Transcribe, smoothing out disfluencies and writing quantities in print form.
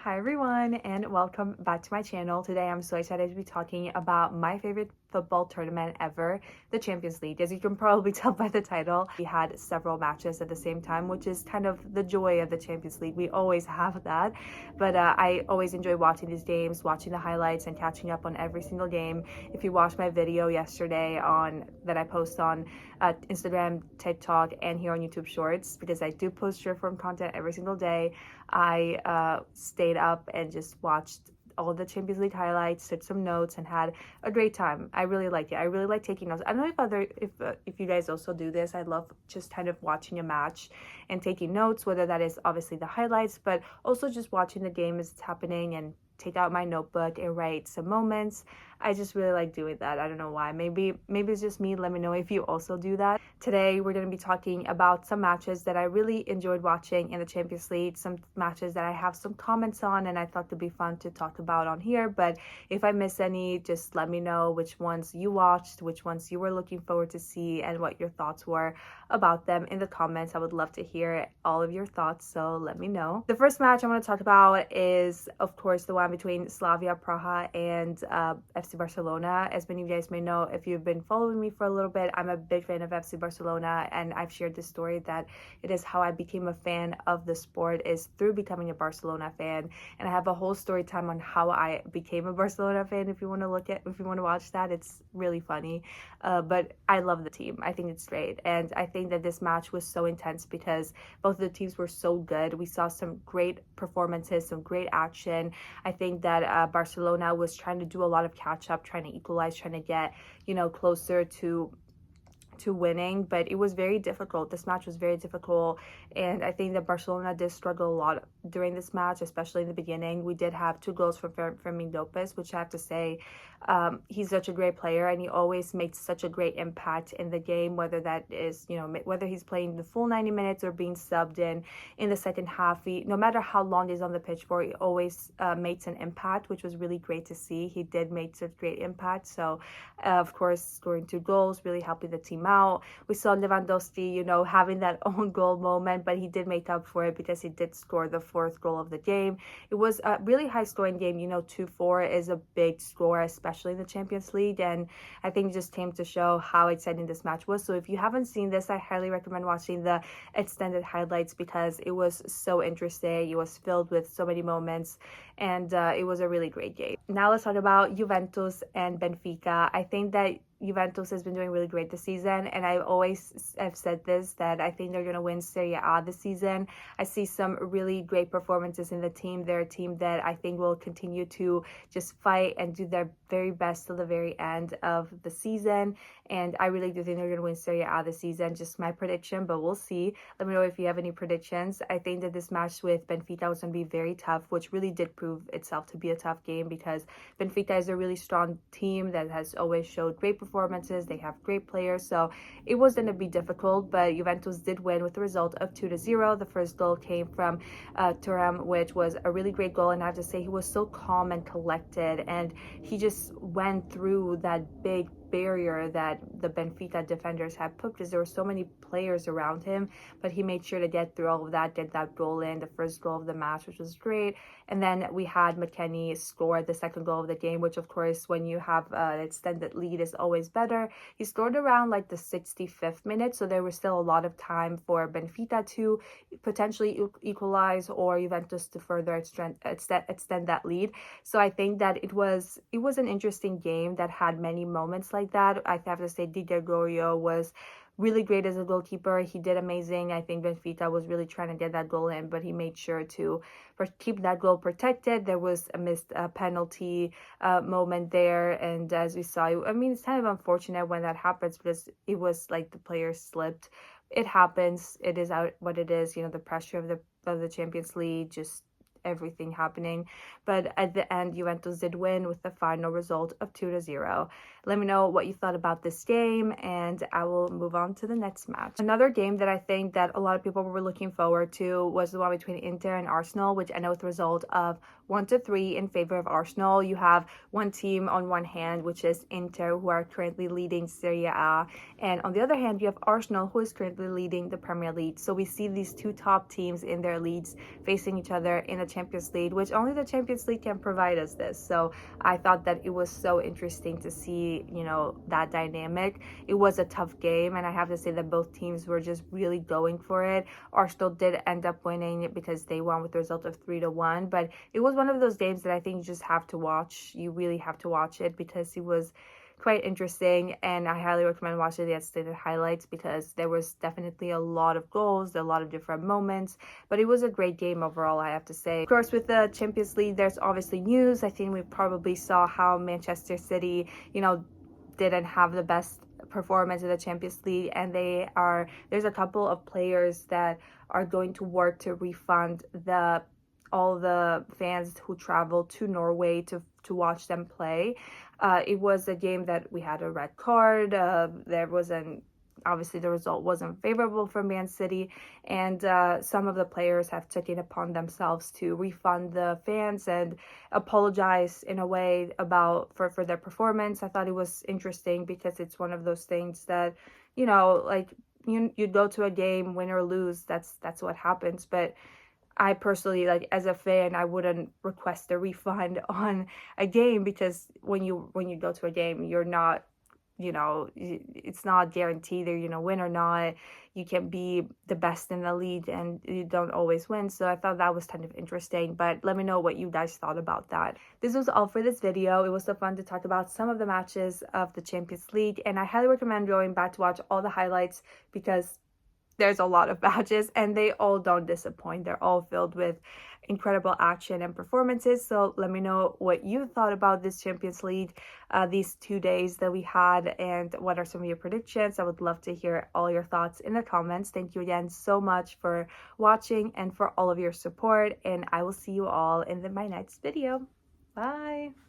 Hi everyone and welcome back to my channel. Today I'm so excited to be talking about my favorite football tournament ever, the Champions League. As you can probably tell by the title, we had several matches at the same time, which is kind of the joy of the Champions League. We always have that, but I always enjoy watching these games, watching the highlights and catching up on every single game. If you watched my video yesterday that I post on Instagram, TikTok, and here on YouTube Shorts, because I do post short form content every single day, I stayed up and just watched all the Champions League highlights, took some notes, and had a great time. I really liked it. I really like taking notes. I don't know if you guys also do this. I love just kind of watching a match and taking notes, whether that is obviously the highlights, but also just watching the game as it's happening and take out my notebook and write some moments. I just really like doing that. I don't know why. Maybe it's just me. Let me know if you also do that. Today we're going to be talking about some matches that I really enjoyed watching in the Champions League, some matches that I have some comments on and I thought would be fun to talk about on here. But if I miss any, just let me know which ones you watched, which ones you were looking forward to see, and what your thoughts were about them in the comments. I would love to hear all of your thoughts, so let me know. The first match I want to talk about is, of course, the one between Slavia Praha and FC Barcelona. As many of you guys may know, if you've been following me for a little bit, I'm a big fan of FC Barcelona, and I've shared this story that it is how I became a fan of the sport is through becoming a Barcelona fan. And I have a whole story time on how I became a Barcelona fan. If you want to watch that, it's really funny. But I love the team. I think it's great, and I think that this match was so intense because both of the teams were so good. We saw some great performances, some great action. I think that Barcelona was trying to do a lot of catch up, trying to equalize, trying to get, closer to winning, but it was very difficult. This match was very difficult, and I think that Barcelona did struggle a lot during this match, especially in the beginning. We did have 2 goals from Fermin Lopez, which I have to say, he's such a great player, and he always makes such a great impact in the game, whether that is, whether he's playing the full 90 minutes or being subbed in the second half. No matter how long he's on the pitch for, he always makes an impact, which was really great to see. He did make such great impact. So, of course, scoring 2 goals, really helping the team out. We saw Lewandowski, having that own goal moment, but he did make up for it because he did score the 4th goal of the game. It was a really high scoring game. 2-4 is a big score, especially in the Champions League, and I think it just came to show how exciting this match was. So if you haven't seen this, I highly recommend watching the extended highlights because it was so interesting. It was filled with so many moments, and it was a really great game. Now let's talk about Juventus and Benfica. I think that Juventus has been doing really great this season, and I always have said this, that I think they're going to win Serie A this season. I see some really great performances in the team. They're a team that I think will continue to just fight and do their very best till the very end of the season, and I really do think they're going to win Serie A this season. Just my prediction, but we'll see. Let me know if you have any predictions. I think that this match with Benfica was going to be very tough, which really did prove itself to be a tough game because Benfica is a really strong team that has always showed great performances. They have great players, so it was going to be difficult, but Juventus did win with the result of 2-0. The first goal came from Thuram, which was a really great goal, and I have to say he was so calm and collected, and he just went through that big barrier that the Benfica defenders had put because there were so many players around him, but he made sure to get through all of that, get that goal in, the first goal of the match, which was great. And then we had McKennie score the second goal of the game, which of course when you have an extended lead is always better. He scored around like the 65th minute, so there was still a lot of time for Benfica to potentially equalize or Juventus to further extend that lead. So I think that it was an interesting game that had many moments like that. I have to say Di Gregorio was really great as a goalkeeper. He did amazing. I think Benfica was really trying to get that goal in, but he made sure to keep that goal protected. There was a missed penalty moment there, and as we saw, it's kind of unfortunate when that happens because it was like the player slipped. It happens. It is out what it is. The pressure of the Champions League, just everything happening. But at the end, Juventus did win with the final result of 2-0. Let me know what you thought about this game, and I will move on to the next match. Another game that I think that a lot of people were looking forward to was the one between Inter and Arsenal, which ended with the result of 1-3 in favor of Arsenal. You have one team on one hand, which is Inter, who are currently leading Serie A, and on the other hand, you have Arsenal, who is currently leading the Premier League. So we see these two top teams in their leagues facing each other in the Champions League, which only the Champions League can provide us this. So I thought that it was so interesting to see, you know, that dynamic. It was a tough game, and I have to say that both teams were just really going for it. Arsenal did end up winning because they won with the result of 3-1, but it was one of those games that I think you just have to watch. You really have to watch it because it was quite interesting, and I highly recommend watching the extended highlights because there was definitely a lot of goals, a lot of different moments, but it was a great game overall, I have to say. Of course, with the Champions League, there's obviously news. I think we probably saw how Manchester City, you know, didn't have the best performance in the Champions League, and there's a couple of players that are going to work to refund all the fans who traveled to Norway to watch them play. It was a game that we had a red card. Obviously the result wasn't favorable for Man City, and some of the players have taken it upon themselves to refund the fans and apologize in a way for their performance. I thought it was interesting because it's one of those things that, you know, like you go to a game, win or lose, that's what happens. But I personally, like, as a fan, I wouldn't request a refund on a game because when you go to a game, you're not, you know, it's not guaranteed they're gonna win or not. You can be the best in the league and you don't always win. So I thought that was kind of interesting, but let me know what you guys thought about that. This was all for this video. It was so fun to talk about some of the matches of the Champions League, and I highly recommend going back to watch all the highlights because there's a lot of matches and they all don't disappoint. They're all filled with incredible action and performances. So let me know what you thought about this Champions League, these 2 days that we had, and what are some of your predictions. I would love to hear all your thoughts in the comments. Thank you again so much for watching and for all of your support, and I will see you all in my next video. Bye.